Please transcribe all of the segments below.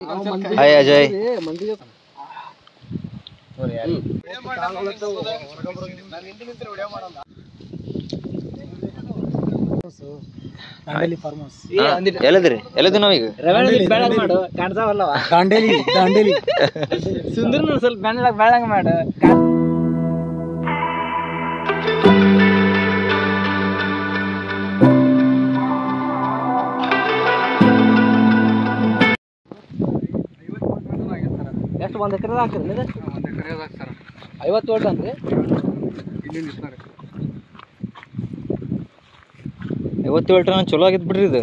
Hi Ajay. ಎಲ್ಲದ್ರಿ ಎಲ್ಲದು ನಾವೀಗ ಸುಂದರ ಸ್ವಲ್ಪ ಬೆಣ್ಣೆಲಾಗ ಬೆಳಂಗ ಮಾಡ. ಎಷ್ಟು ಒಂದ್ ಎಕರೆ ಹಾಕಿರಿ? ಒಂದ್ ಎಕರೆ ಹಾಕ್ತಾರ. 50 ಓಟ್ ಅಂದ್ರಿ ಇಲ್ಲಿ ಸರ್. 57 ಟನ್ ಚಲೋ ಆಗಿದ್ ಬಿಡ್ರಿ ಇದು.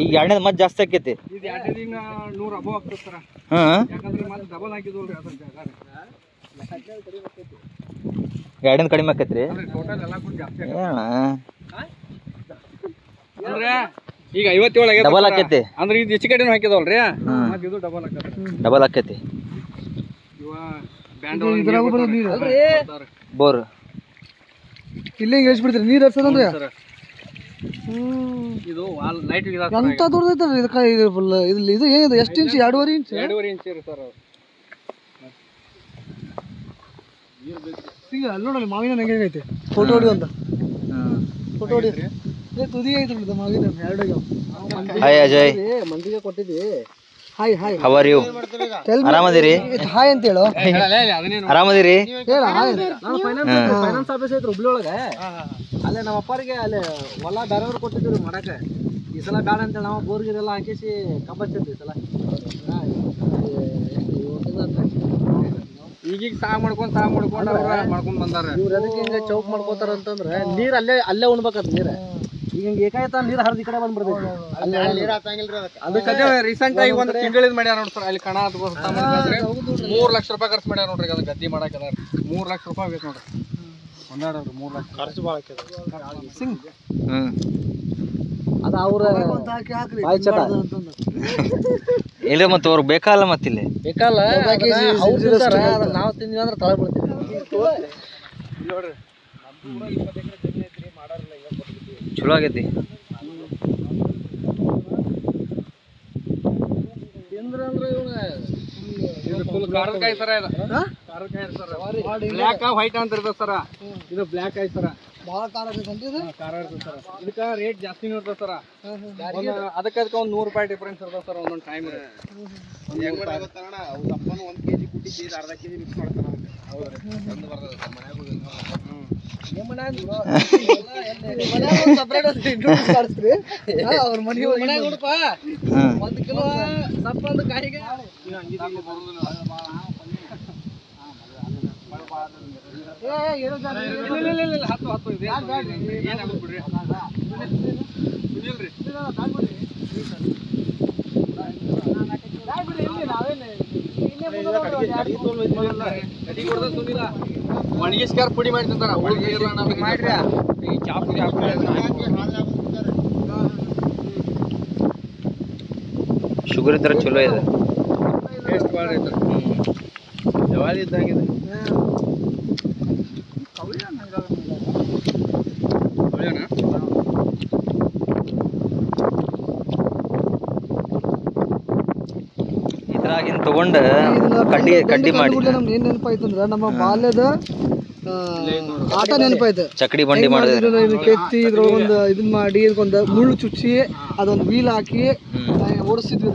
ಈಗ ಎರಡನೇದು ಮತ್ತೆ ಜಾಸ್ತಿ ಆಕೈತಿ. ಇದು ಎರಡನೇದು ಈಗ 100 ಅಬೋ ಆಗ್ತದೆ ಸರ್. ಯಾಕಂದ್ರೆ ಮತ್ತೆ ಡಬಲ್ ಹಾಕಿದ್ವಲ್ರಿ ಅದ್ರ ಜಾಗ. ಎರಡನೇದು ಕಡಿಮೆ ಆಕೈತ್ರಿ. ಟೋಟಲ್ ಎಲ್ಲ ಕೂಡ ಜಾಸ್ತಿ ಅಂದ್ರೆ ಈಗ 57 ಆಗೈತೆ. ಡಬಲ್ ಆಕೈತಿ ಅಂದ್ರೆ ಇದು ಹೆಚ್ಚು ಕಡೆನೂ ಹಾಕಿದವಲ್ರಿ, ಮತ್ತೆ ಇದು ಡಬಲ್ ಆಕೈತಿ. ಡಬಲ್ ಆಕೈತಿ. ಇವ ಬ್ಯಾಂಡ್ ಬೋರ್ ಇಲ್ಲಿ ಹಿಂಗೆ ಬಿಡ್ತೀರಿ ನೀರು ಹರ್ಸೋದಂದ್ರೆ ಇದು ವಾಲ್ ಲೈಟ್ ಎಂತ ದೊಡ್ಡದೈತಲ್ರಿ ಇದು ಫುಲ್. ಇದು ಏನಿದೆ ಎಷ್ಟು ಇಂಚ್? 2.5 ಇಂಚ್. 2.5 ಇಂಚ್ ಇರಿ ಸರ್. ಈಗ ಅಲ್ಲಿ ನೋಡಲ್ಲ ಮಾವಿನ ಹೆಂಗೈತೆ. ಫೋಟೋ ಹೊಡಿ ಅಂತ. ಫೋಟೋ ಹೊಡಿ. ತುದಿ ಐತೆ ಮಾವಿನ 2 ಹಾಯ್ ಅಜಯ್. ಮಂದಿಗೆ ಕೊಟ್ಟಿದ್ವಿ. Hi hi. How are you? ಆರಾಮದಿರಿ? ಹಾಯ್ ಅಂತ ಹೇಳು. ಆರಾಮದಿರಿ? ನಾನು ಫೈನಾನ್ಸ್ ಆಫೀಸ್ ಐತ್ರಿ ಹುಬ್ಳಿ ಒಳಗೆ. ಅಲ್ಲೇ ನಮ್ಮ ಅಪ್ಪರಿಗೆ ಅಲ್ಲೇ ಹೊಲ ಬೇರೆಯವ್ರು ಕೊಟ್ಟಿದ್ದೀವಿ ಮಾಡಕ್ಕೆ. ಈ ಸಲ ಬೇಡ ಅಂತೇಳಿ ನಾವು ಬೋರ್ಗಿರೆಲ್ಲ ಹಾಕಿಸಿ ಕಂಪಲ್ಸರಿ ಈ ಸಲ ಈಗೀಗ ಸಾಗ ಮಾಡ್ಕೊಂಡು ಮಾಡ್ಕೊಂಡ್ ಬಂದಾರ. ಇವ್ರು ಅದಕ್ಕೆ ಹಿಂಗೆ ಚೌಕ್ ಮಾಡ್ಕೋತಾರ ಅಂತಂದ್ರೆ ನೀರು ಅಲ್ಲೇ ಉಣ್ಬೇಕಂತ ನೀರು. ಈಗ ಹಿಂಗೆ ಏಕಾಯ್ತ ನೀರು ಹರಿದ ಈ ಕಡೆ ಬಂದ್ಬಿಡ್ತೈತಿ. ಅದಕ್ಕೆ ರೀಸೆಂಟ್ ಆಗಿ ಒಂದು ತಿಂಗಳಿಂದ ಮಾಡ್ಯಾರ ನೋಡಿ ಸರ್. ಅಲ್ಲಿ ಕಣ 3 ಲಕ್ಷ ರೂಪಾಯಿ ಖರ್ಚು ಮಾಡ್ಯಾರ ನೋಡ್ರಿ. ಅದನ್ನ ಗದ್ದಿ ಮಾಡಕ್ಕೆ 3 ಲಕ್ಷ ರೂಪಾಯಿ ಬೇಕು ನೋಡ್ರಿ. ಒಂದಾಡ್ರಿ 3 ಲಕ್ಷ ಖರ್ಚು ಭಾಳ ಸಿಂಗ್. ಅದು ಅವ್ರ ಇಲ್ರಿ ಮತ್ತೆ ಅವ್ರಿಗೆ ಬೇಕಲ್ಲ ಮತ್ತಿಲ್ಲಿ ಬೇಕಲ್ಲ. ನಾವು ತಿಂದ್ವಿ ಅಂದ್ರೆ ತಳ ಬಿಡ್ತೀವಿ ನೋಡ್ರಿ. ಚಲೋ ಆಗೈತಿ. ಫುಲ್ ಕಾರಕಾಯಿ ಸರ ಇದು. ಬ್ಲ್ಯಾಕ್ ವೈಟ್ ಅಂತ ಇರ್ತದೆ ಸರ. ಇದು ಬ್ಲ್ಯಾಕ್ ಐತಿ ಸರ. ಭಾಳ ಖಾರ ಇರ್ತದೆ ಸರ್. ಇದಕ್ಕೆ ರೇಟ್ ಜಾಸ್ತಿ ಇರ್ತದೆ ಸರ. ಅದಕ್ಕೆ ಒಂದು 100 ರೂಪಾಯಿ ಡಿಫ್ರೆನ್ಸ್ ಇರ್ತದೆ ಸರ್ ಒಂದೊಂದು ಟೈಮ್. ಹೆಂಗ್ ಗೊತ್ತಣ್ಣ, ಅವು ದಪ್ಪನ 1 kg ಕುಟ್ಟಿದ್ದು ಇದು ಅರ್ಧ kg ಮಿಕ್ಸ್ ಮಾಡ್ತಾರ. ಹೌದ್ರಿ, ಚಂದ ಬರ್ತದೆ ಸರ್ ಮನ್ಯಾಗ. ಅವ್ರ ಮನೆ ನೋಡಪ್ಪ 1 ಕಿಲೋ ಸಪ್ಪ ಒಂದು ಕಾಯಿಗೆ ಒಣಗಿಸ್ಕಾರ ಪುಡಿ ಮಾಡ್ತಿರ್ತಾರ. ಮಾಡ್ರಿ ಚಾ ಪುಡಿ ಶುಗರ್ ಇದ್ರೆ ಚಲೋ ಇದೆ. ಟೇಸ್ಟ್ ಭಾಳ ಐತೆ. ಜವಾರಿ ಇದ್ದಂಗಿದೆ. ಇದ್ರಾಗಿನ್ ತಗೊಂಡ ಕಡ್ಡಿ ಮಾಡಿ ನಮ್ಗೆ ಏನ್ ನೆನಪಾಯ್ತು ಅಂದ್ರೆ ನಮ್ಮ ಬಾಲ್ಯದ ಆಟ ನೆನಪಾಯ್ತು. ಚಕಡಿ ಬಂಡಿ ಮಾಡಿದ್ರೆ ಕೆತ್ತಿ ಇದ್ರೊಳಗೊಂದು ಇದನ್ನ ಮಾಡಿ ಇದಕ್ಕೊಂದು ಮುಳ್ಳು ಚುಚ್ಚಿ ಅದೊಂದು ವೀಲ್ ಹಾಕಿ ಓಡಿಸ್ತಿದ್ವಿ.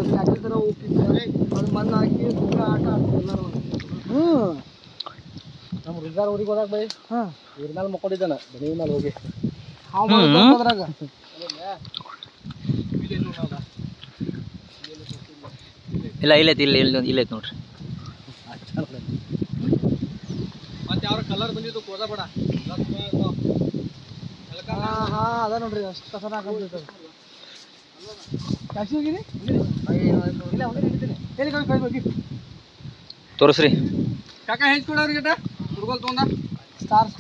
ತರ ಹೋಗ್ತಿದ್ವಿ. ಅದು ಮಣ್ಣು ಹಾಕಿ ಆಟ ಆಡ್ತಿದ್ವಿ ಎಲ್ಲರೂ. ನಮ್ಮ ರಿಜಾರ್ ಊರಿಗೆ ಹೋದಾಗ ಬೈ ಇವ್ರ ಮೇಲೆ ಮಕ್ಕೊಂಡಿದ್ದಾನ ಬೆಳಿ ಮೇಲೆ ಹೋಗಿ ಅದ್ರಾಗ ಇಲ್ಲ ಇಲ್ಲೈತಿ ಇಲ್ಲೈತಿ ನೋಡ್ರಿ. ಮತ್ತೆ ಅವ್ರ ಕಲರ್ ಬಂದಿದ್ದು ಕೋದ ಬೇಡ. ಅದ ನೋಡ್ರಿ ಅಷ್ಟು ಚೆನ್ನಾಗಿ ತೋರಿಸ್ರಿ ಕಾಕ ಹೆಂಚ್ ಕೊಡೋರ್ಗಿಟ ಹುಡ್ಗೋಲ್ ತೊಗೊಂಡ ಸ್ಟಾರ್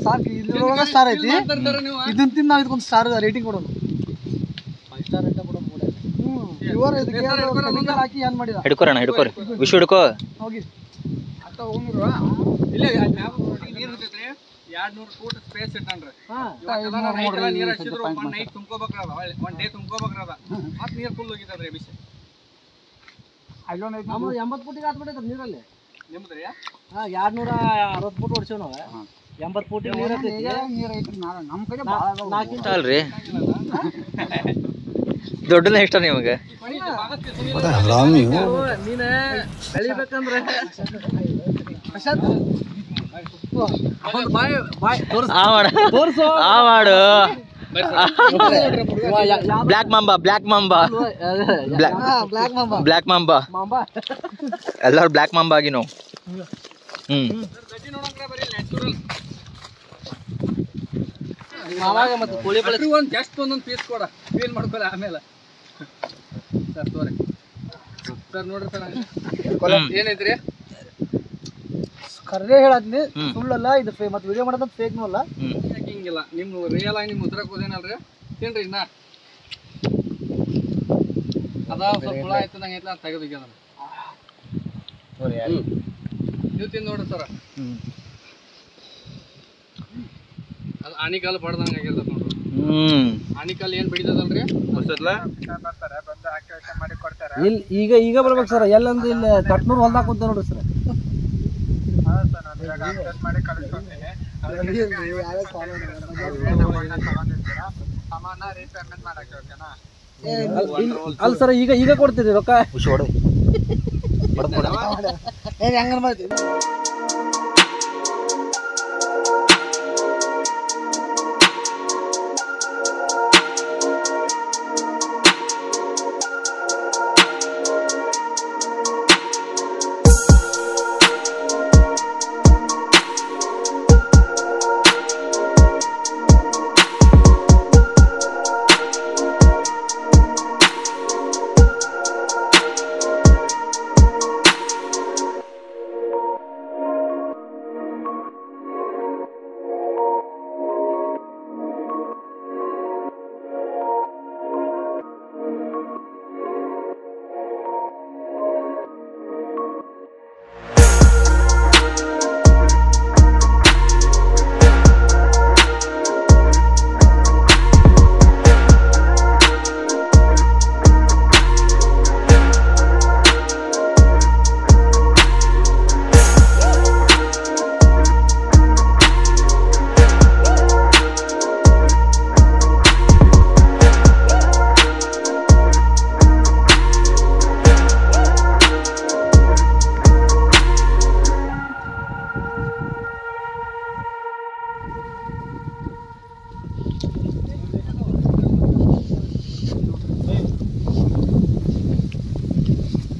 ಸಾಕು. ಇದ್ರೊಳಗೆ ಸ್ಟಾರ್ ಐತಿ. ಇದನ್ನ ತಿಂದು ನಾವು ಇದಕ್ಕೊಂದು ಸ್ಟಾರ್ ರೇಟಿಂಗ್ ಕೊಡೋಣ. 5 ಸ್ಟಾರ್ ರೇಟ್ ಕೊಡೋಣ. ಹಾಕಿ ಏನ್ ಮಾಡಿದ ಹಿಡ್ಕೋರಣ ಹಿಡ್ಕೋರಿ ವಿಶ್ವ ಹಿಡ್ಕೋ ಹೋಗಿ ಅತ್ತ ಹೋಗ್ರು. ಇಲ್ಲೇ ನೀರು ಇರ್ತೈತ್ರಿ. 200 ಫೂಟ್ ಸ್ಪೇಸ್ ಇಟ್ಟನ್ರಿ. ನೀರು ಹಚ್ಚಿದ್ರು 1 ನೈಟ್ ತುಂಬ್ಕೋಬೇಕ್ರದ. 1 ಡೇ ತುಂಬ್ಕೋಬೇಕ್ರದ. ಮತ್ತೆ ನೀರು ಫುಲ್ ಹೋಗಿದ್ದದ್ರಿ ಬಿಸಿ. ನಮ್ಮ 80 ಫೂಟಿಗೆ ಹಾಕ್ಬಿಟ್ಟೈತೆ ನೀರಲ್ಲಿ. ನಿಮ್ದು ರೀ? 260 ಫೂಟ್ ಹೊಡ್ಸೇವ್ ನಾವು. 80 ಫೂಟಿಗೆ ನೀರು ಐತ್ರಿ. ನಮ್ಮ ಕಡೆ ಭಾಳ ಅಲ್ರಿ ದೊಡ್ಡದ ಇಷ್ಟ ನಿಮಗೆ? ನೀನು ಬೆಳಿಬೇಕಂದ್ರೆ ಬ್ಲಾಕ್ ಮಾಂಬಾ ಎಲ್ಲರೂ ಬ್ಲಾಕ್ ಮಾಂಬಾ ಆಗಿ ನಾವು. ಮತ್ತೆ ಕೋಳಿ ಬೆಳೆ ಒಂದು ಜಸ್ಟ್ ಒಂದೊಂದು ಪೀಸ್ ಕೊಡ, ಫೀಲ್ ಮಾಡ್ಕೊಲ್ಲ ಆಮೇಲೆ. ಸರ್ ತೋರಿ ಸರ್, ನೋಡ್ರಿ ಸರ್ ಏನೈತ್ರಿ? ಕರ್ರೇ ಹೇಳದ್ನಿ, ಸುಳ್ಳಲ್ಲ ಇದು. ಮತ್ತೆ ವಿಡಿಯೋ ಮಾಡೋದ್ ಫೇಕ್ನೂ ಅಲ್ಲ. ಹಿಂಗಿಲ್ಲ, ನಿಮ್ ರಿಯಲ್ ಆಗಿ ನಿಮ್ ಉದ್ರಕ್ ಹೋದೇನಲ್ರಿ, ತಿನ್ರಿ ಇನ್ನ ಅದ ಸ್ವಲ್ಪ ಹುಳ ಆಯ್ತು ನಂಗೆ ಐತ್ಲ ತೆಗೆದೋಗ್ಯ ನಾನು. ನೀವು ತಿಂದು ನೋಡ್ರಿ ಸರ, ಅದು ಆನಿಕಾಲ್ ಬಡ್ದಂಗೆ ಆಗಿರ್ತದೆ ನೋಡ್ರಿ. ಆನಿಕಾಲ್ ಏನ್ ಬಿಡಿದಲ್ರಿ ಈಗ ಬರ್ಬೇಕು ಸರ್. ಎಲ್ಲಂದ್ರೆ ಇಲ್ಲಿ ಕಟ್ನೂರ್ ಹೊಲ್ದಾಗ ಕುಂತ ನೋಡ್ರಿ ಸರ್. ಅಲ್ಲ ಸರ್, ಈಗ ಕೊಡ್ತೀರಿ ರೊಕ್ಕ? ಹೆಂಗ ಮಾಡ್ತೀವಿ?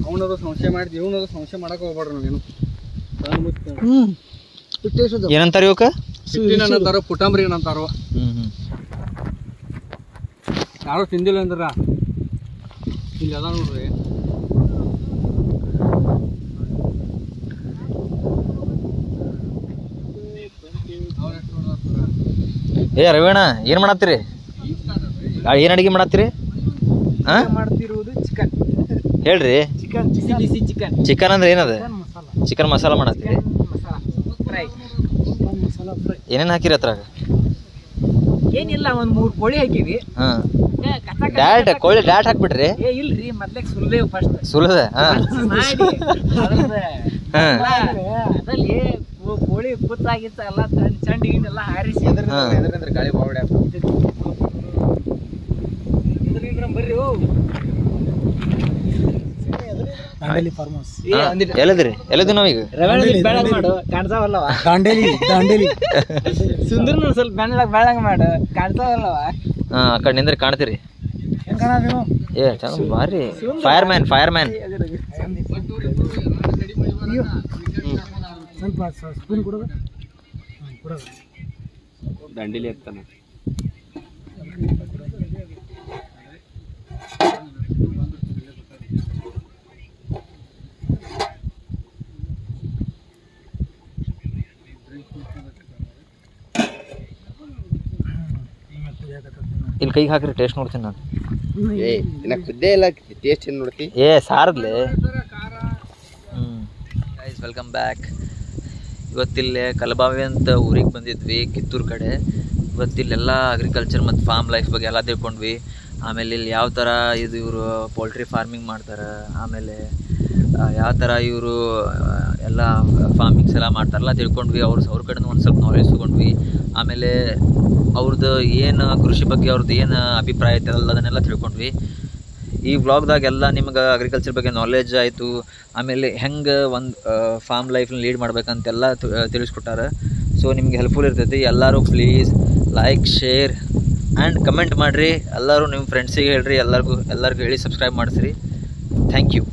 ಅವನದು ಸಂಶಯ ಮಾಡಿದ್ವಿ, ಇವನದು ಸಂಶಯ ಮಾಡಕ್ ಹೋಗ್ಬೇಡ್ರಿ ನಾವೇನು. ಏನಂತಾರ ಇವಕ್ಕ? ಅಂತಾರೋ ಪುಟಂಬ್ರಿ ಏನಂತಾರೋ, ಯಾರು ತಿಂದಿಲ್ಲ ಅಂದ್ರ ಇಲ್ಲಿ ಅದ ನೋಡ್ರಿ. ಏ ರವೀಣ, ಏನ್ ಮಾಡತ್ತೀರಿ? ಏನ್ ಅಡಿಗೆ ಮಾಡತ್ತೀರಿ? ಮಾಡ್ತಿರುವುದು ಚಿಕನ್. ಹೇಳ್ರಿ. ಚಿಕನ್ ಚಿಕನ್ ಚಿಕನ್ ಅಂದ್ರೆ ಏನದ? ಚಿಕನ್ ಮಸಾಲ ಮಾಡತ್ತೀರಿ? ಏನೇನ್ ಹಾಕಿರಿ ಅದ್ರಾಗ? ಏನಿಲ್ಲ, ಒಂದ್ 3 ಕೋಳಿ ಹಾಕಿವಿ. ಡೈರೆಕ್ಟ್ ಕೋಳಿ ಡೈರೆಕ್ಟ್ ಹಾಕ್ಬಿಟ್ರಿ? ಇಲ್ರಿ, ಮೊದ್ಲೇ ಸುಲ್ದೇವ್ ಫಸ್ಟ್. ಸುಲದ? ಅದಲ್ಲಿ ಕೋಳಿ ಕುತ್ತಾಗಿತ್ತ ಎಲ್ಲ ಚಂಡಿ ಗಿಂಡೆಲ್ಲ ಹಾರಿಸಿ ಗಾಳಿ ಬಾವಡೆ ಬರ್ರಿ. ಎಲ್ಲದಿ ನಾವೀಗ ಮಾಡು ಕಾಣ್ತಾವಲ್ಲವ. ಸುಂದರ್ ಸ್ವಲ್ಪ ಬೆಳ್ಳಂಗ್ ಮಾಡು ಕಾಣ್ತಾವಲ್ಲವ. ಆ ಕಡೆ ನಿಂದ್ರೆ ಕಾಣ್ತೀರಿ. ಏ ಚಂದ ಭಾರಿ. ಫೈರ್ ಮ್ಯಾನ್ ಸ್ವಲ್ಪ ಸ್ಪೂನ್ ಕೊಡೋದು. ದಂಡಿಲಿ ಎತ್ತಾನ. ಇಲ್ಲಿ ಕೈಗೆ ಹಾಕ್ರಿ, ಟೇಸ್ಟ್ ನೋಡ್ತೀನಿ ನಾನು. ಇನ್ನ ಕುದ್ದೇ ಇಲ್ಲ, ಟೇಸ್ಟ್ ಏನು ನೋಡ್ತಿ? ಏ ಸಾರದ್ಲೆ. Guys welcome back. ಇವತ್ತಿಲ್ಲೇ ಕಲಬಾವಿ ಅಂತ ಊರಿಗೆ ಬಂದಿದ್ವಿ, ಕಿತ್ತೂರು ಕಡೆ. ಇವತ್ತಿಲ್ಲೆಲ್ಲ ಅಗ್ರಿಕಲ್ಚರ್ ಮತ್ತು ಫಾರ್ಮ್ ಲೈಫ್ ಬಗ್ಗೆ ಎಲ್ಲ ತಿಳ್ಕೊಂಡ್ವಿ. ಆಮೇಲೆ ಇಲ್ಲಿ ಯಾವ ಥರ ಇದು ಇವರು ಪೋಲ್ಟ್ರಿ ಫಾರ್ಮಿಂಗ್ ಮಾಡ್ತಾರೆ, ಆಮೇಲೆ ಯಾವ ಥರ ಇವರು ಎಲ್ಲ ಫಾರ್ಮಿಂಗ್ಸ್ ಎಲ್ಲ ಮಾಡ್ತಾರಲ್ಲ ತಿಳ್ಕೊಂಡ್ವಿ. ಅವ್ರ ಕಡೆಯಿಂದ ಒಂದು ಸ್ವಲ್ಪ ನಾಲೆಜ್ ತೊಗೊಂಡ್ವಿ. ಆಮೇಲೆ ಅವ್ರದ್ದು ಏನು ಕೃಷಿ ಬಗ್ಗೆ ಅವ್ರದ್ದು ಏನು ಅಭಿಪ್ರಾಯ ಐತಲ್ಲ ಅದನ್ನೆಲ್ಲ ತಿಳ್ಕೊಂಡ್ವಿ. ಈ ವ್ಲಾಗ್ದಾಗೆಲ್ಲ ನಿಮ್ಗೆ ಅಗ್ರಿಕಲ್ಚರ್ ಬಗ್ಗೆ ನಾಲೆಜ್ ಆಯಿತು. ಆಮೇಲೆ ಹೆಂಗೆ ಒಂದು ಫಾರ್ಮ್ ಲೈಫ್ನ ಲೀಡ್ ಮಾಡ್ಬೇಕಂತೆಲ್ಲ ತಿಳಿಸ್ಕೊಟ್ಟಾರೆ. ಸೊ ನಿಮ್ಗೆ ಹೆಲ್ಪ್ಫುಲ್ ಇರ್ತೈತಿ. ಎಲ್ಲರೂ please like, share and comment ಮಾಡಿರಿ. ಎಲ್ಲರೂ ನಿಮ್ಮ ಫ್ರೆಂಡ್ಸಿಗೆ ಹೇಳ್ರಿ, ಎಲ್ಲರಿಗೂ ಹೇಳಿ ಸಬ್ಸ್ಕ್ರೈಬ್ ಮಾಡಿಸ್ರಿ. Thank you.